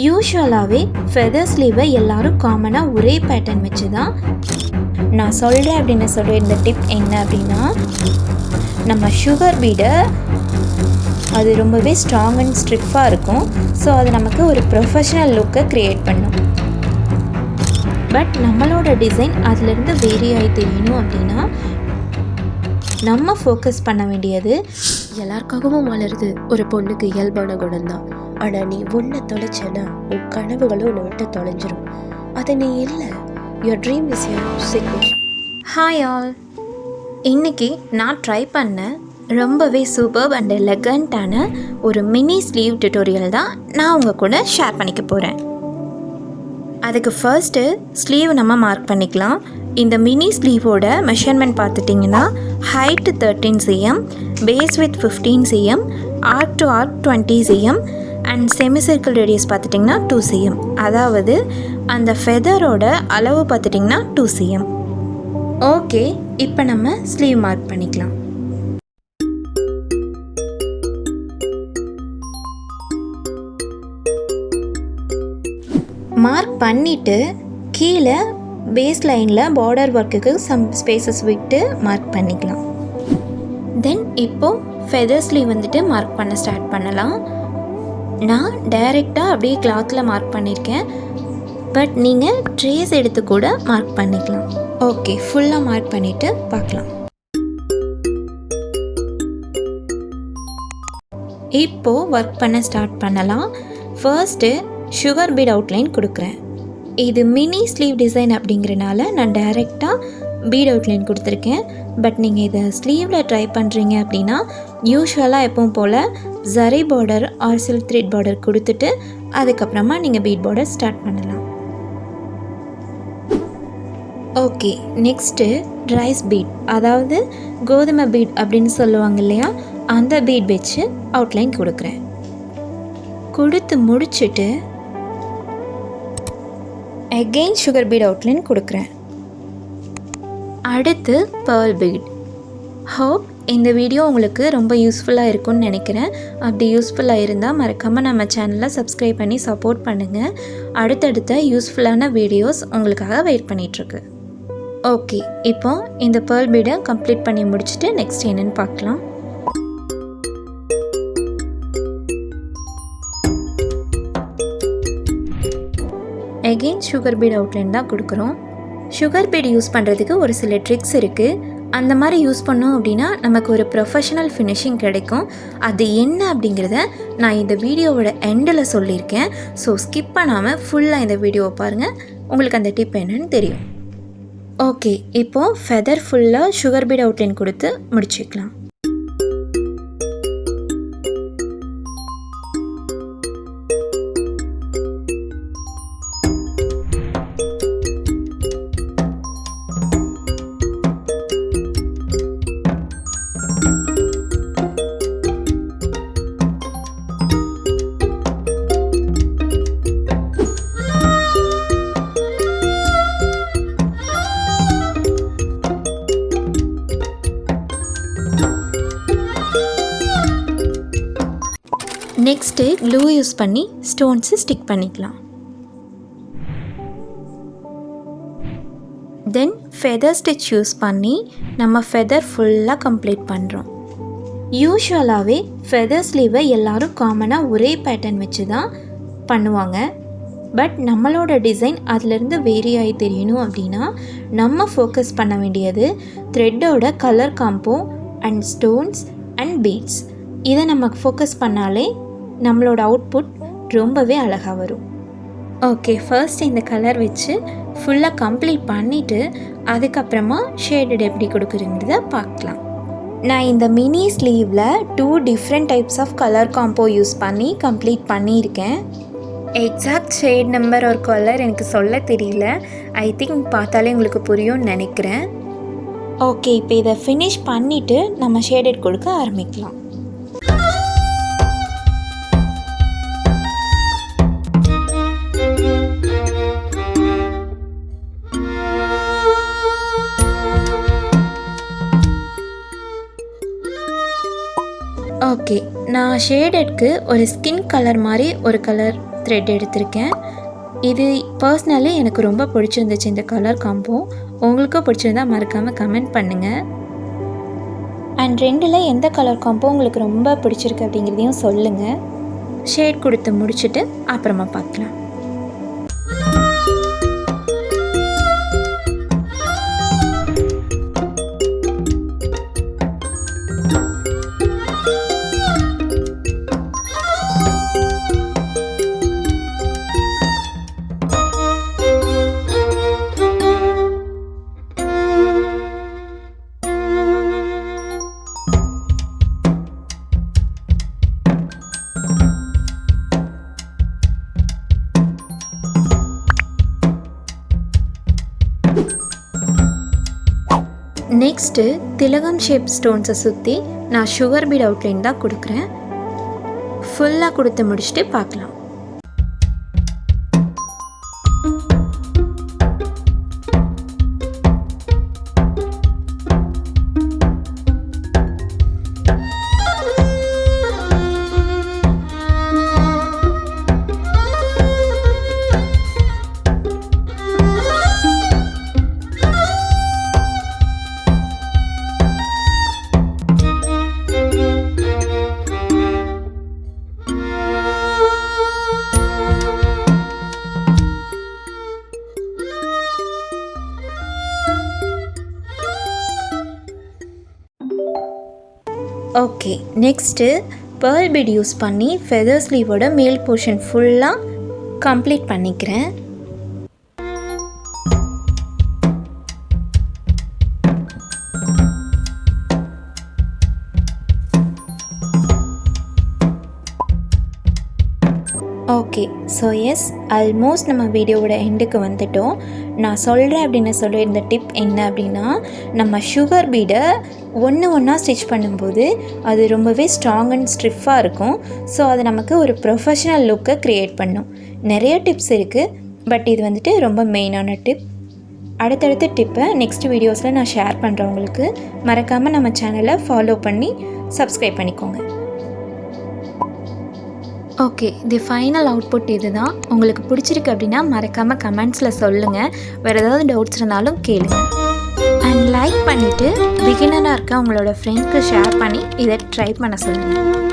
யூஷுவலாகவே feather ஸ்லீவை எல்லோரும் காமனாக ஒரே பேட்டர்ன் வச்சு தான் நான் சொல்கிறேன் அப்படின்னு சொல்கிற இந்த டிப் என்ன அப்படின்னா, நம்ம சுகர் பீடை அது ரொம்பவே ஸ்ட்ராங் அண்ட் ஸ்ட்ரிஃபாக இருக்கும். ஸோ அது நமக்கு ஒரு ப்ரொஃபஷ்னல் லுக்கை க்ரியேட் பண்ணும். பட் நம்மளோட டிசைன் அதிலிருந்து வேரி ஆகி தெரியணும் அப்படின்னா நம்ம ஃபோக்கஸ் பண்ண வேண்டியது எல்லாருக்காகவும் வளருது ஒரு பொண்ணுக்கு இயல்பான குணம் தான். ஆனால் நீ ஒன்றை தொலைச்சேன்னா உன் கனவுகளும் உன்னை விட்டு தொலைஞ்சிரும். அது நீ இல்லை. Your dream is your signature. Hi all, இன்றைக்கி நான் ட்ரை பண்ண ரொம்பவே சூப்பர் அண்ட் எலகண்ட்டான ஒரு மினி ஸ்லீவ் டியூட்டோரியல் தான் நான் உங்கள் கூட ஷேர் பண்ணிக்க போகிறேன். அதுக்கு ஃபர்ஸ்ட்டு ஸ்லீவ் நம்ம மார்க் பண்ணிக்கலாம். இந்த மினி ஸ்லீவோட மெஷர்மெண்ட் பார்த்துட்டிங்கன்னா height 13 cm, base width 15 cm, arc to arc 20 cm and semi circle radius பார்த்துட்டிங்கன்னா 2 cm. அதாவது அந்த ஃபெதரோட அளவு பார்த்துட்டிங்கன்னா 2 cm. ஓகே, இப்போ நம்ம ஸ்லீவ் மார்க் பண்ணிக்கலாம். மார்க் பண்ணிவிட்டு கீழே பேஸ் லைனில் பார்டர் ஒர்க்குக்கு சம் ஸ்பேசஸ் விட்டு மார்க் பண்ணிக்கலாம். தென் இப்போது ஃபெதர் ஸ்லீவ் வந்துட்டு மார்க் பண்ண ஸ்டார்ட் பண்ணலாம். நான் டைரெக்டாக அப்படியே கிளாத்தில் மார்க் பண்ணியிருக்கேன். பட் நீங்கள் ட்ரேஸ் எடுத்து கூட மார்க் பண்ணிக்கலாம். ஓகே, ஃபுல்லாக மார்க் பண்ணிவிட்டு பார்க்கலாம். இப்போது ஒர்க் பண்ண ஸ்டார்ட் பண்ணலாம். ஃபர்ஸ்ட்டு சுகர் பீட் அவுட்லைன் கொடுக்குறேன். இது மினி ஸ்லீவ் டிசைன் அப்படிங்கிறனால நான் டைரெக்டாக பீட் அவுட்லைன் கொடுத்துருக்கேன். பட் நீங்கள் இதை ஸ்லீவில் ட்ரை பண்ணுறீங்க அப்படின்னா யூஷுவலாக எப்பவும் போல் zari border or silk thread border கொடுத்துட்டு அதுக்கப்புறமா நீங்கள் பீட் பார்டர் ஸ்டார்ட் பண்ணலாம். ஓகே, நெக்ஸ்ட்டு ரைஸ் பீட், அதாவது கோதுமை பீட் அப்படின்னு சொல்லுவாங்க இல்லையா, அந்த பீட் வச்சு அவுட்லைன் கொடுக்குறேன். கொடுத்து முடிச்சுட்டு அகெயின் சுகர் பீட் அவுட்லைன் கொடுக்குறேன். அடுத்து பேர்ல் பீட். ஹோப் இந்த வீடியோ உங்களுக்கு ரொம்ப யூஸ்ஃபுல்லாக இருக்கும்னு நினைக்கிறேன். அப்படி யூஸ்ஃபுல்லாக இருந்தால் மறக்காமல் நம்ம சேனலை சப்ஸ்கிரைப் பண்ணி சப்போர்ட் பண்ணுங்கள். அடுத்தடுத்த யூஸ்ஃபுல்லான வீடியோஸ் உங்களுக்காக வெயிட் பண்ணிகிட்ருக்கு. ஓகே, இப்போ இந்த பேர்ல் பீடை கம்ப்ளீட் பண்ணி முடிச்சுட்டு நெக்ஸ்ட் என்னென்னு பார்க்கலாம். அகெயின் சுகர் பீட் அவுட்லைன் தான் கொடுக்குறோம். சுகர் பீட் யூஸ் பண்ணுறதுக்கு ஒரு சில ட்ரிக்ஸ் இருக்குது. அந்த மாதிரி யூஸ் பண்ணோம் அப்படின்னா நமக்கு ஒரு ப்ரொஃபஷனல் ஃபினிஷிங் கிடைக்கும். அது என்ன அப்படிங்கிறத நான் இந்த வீடியோவோட எண்டில் சொல்லியிருக்கேன். ஸோ ஸ்கிப் பண்ணாமல் ஃபுல்லாக இந்த வீடியோவை பாருங்கள், உங்களுக்கு அந்த டிப் என்னன்னு தெரியும். ஓகே, இப்போது ஃபெதர் ஃபுல்லாக சுகர் பீட் அவுட்லைன் கொடுத்து முடிச்சுக்கலாம். நெக்ஸ்ட்டு க்ளூ யூஸ் பண்ணி ஸ்டோன்ஸு ஸ்டிக் பண்ணிக்கலாம். தென் ஃபெதர் ஸ்டிச் யூஸ் பண்ணி நம்ம ஃபெதர் ஃபுல்லாக கம்ப்ளீட் பண்ணுறோம். யூஷுவலாகவே ஃபெதர் ஸ்லீவை எல்லோரும் காமனாக ஒரே பேட்டர்ன் வச்சு தான் பண்ணுவாங்க. பட் நம்மளோட டிசைன் அதிலிருந்து வேரி ஆகி தெரியணும் அப்படின்னா நம்ம ஃபோக்கஸ் பண்ண வேண்டியது த்ரெட்டோட colour combo and stones and beads. இதை நம்ம ஃபோக்கஸ் பண்ணாலே நம்மளோட அவுட்புட் ரொம்பவே அழகாக வரும். ஓகே, ஃபர்ஸ்ட் இந்த கலர் வச்சு ஃபுல்லாக கம்ப்ளீட் பண்ணிவிட்டு அதுக்கப்புறமா ஷேடட் எப்படி கொடுக்குறீங்கிறத பார்க்கலாம். நான் இந்த மினி ஸ்லீவில் 2 different types of colour combo use பண்ணி கம்ப்ளீட் பண்ணியிருக்கேன். எக்ஸாக்ட் ஷேட் நம்பர் ஒரு கலர் எனக்கு சொல்ல தெரியல. ஐ திங்க் பார்த்தாலே உங்களுக்கு புரியும்னு நினைக்கிறேன். ஓகே, இப்போ இதை ஃபினிஷ் பண்ணிவிட்டு நம்ம ஷேடட் கொடுக்க ஆரம்பிக்கலாம். ஓகே, நான் ஷேடட்க்கு ஒரு ஸ்கின் கலர் மாதிரி ஒரு கலர் த்ரெட் எடுத்திருக்கேன். இது பர்சனலி எனக்கு ரொம்ப பிடிச்சிருந்துச்சு இந்த கலர் காம்போ. உங்களுக்கும் பிடிச்சிருந்தா மறக்காமல் கமெண்ட் பண்ணுங்கள். அண்ட் ரெண்டில் எந்த கலர் காம்போ உங்களுக்கு ரொம்ப பிடிச்சிருக்கு அப்படிங்கிறதையும் சொல்லுங்கள். ஷேட் கொடுத்து முடிச்சுட்டு அப்புறமா பார்க்கலாம். நெக்ஸ்ட்டு திலகம் ஷேப் ஸ்டோன்ஸை சுற்றி நான் சுகர் பீட் அவுட்லைன் தான் கொடுக்குறேன். ஃபுல்லாக கொடுத்து முடிச்சுட்டு பார்க்கலாம். Okay, next pearl beat use பண்ணி ஃபெதர் ஸ்லீவோட மேல் போர்ஷன் ஃபுல்லாக கம்ப்ளீட் பண்ணிக்கிறேன். ஓகே, ஸோ எஸ், ஆல்மோஸ்ட் நம்ம வீடியோவோட எண்டுக்கு வந்துட்டோம். நான் சொல்கிறேன் அப்படின்னு சொல்லியிருந்த டிப் என்ன அப்படின்னா, நம்ம சுகர் பீடை ஒன்றா ஸ்டிச் பண்ணும்போது அது ரொம்பவே ஸ்ட்ராங் அண்ட் ஸ்ட்ரிஃபாக இருக்கும். ஸோ அது நமக்கு ஒரு ப்ரொஃபஷ்னல் லுக்கை க்ரியேட் பண்ணும். நிறைய டிப்ஸ் இருக்குது, பட் இது வந்துட்டு ரொம்ப மெயினான டிப். அடுத்தடுத்த டிப்பை நெக்ஸ்ட் வீடியோஸில் நான் ஷேர் பண்ணுறேன். உங்களுக்கு மறக்காமல் நம்ம சேனலை ஃபாலோ பண்ணி சப்ஸ்கிரைப் பண்ணிக்கோங்க. ஓகே, தி ஃபைனல் அவுட்புட் இது தான். உங்களுக்கு பிடிச்சிருக்கு அப்படின்னா மறக்காமல் கமெண்ட்ஸில் சொல்லுங்கள். வேறு ஏதாவது டவுட்ஸ் இருந்தாலும் கேளுங்க. அண்ட் லைக் பண்ணிவிட்டு பிகினராக இருக்க உங்களோட ஃப்ரெண்ட்ஸ்க்கு ஷேர் பண்ணி இதை ட்ரை பண்ண சொல்லுங்கள்.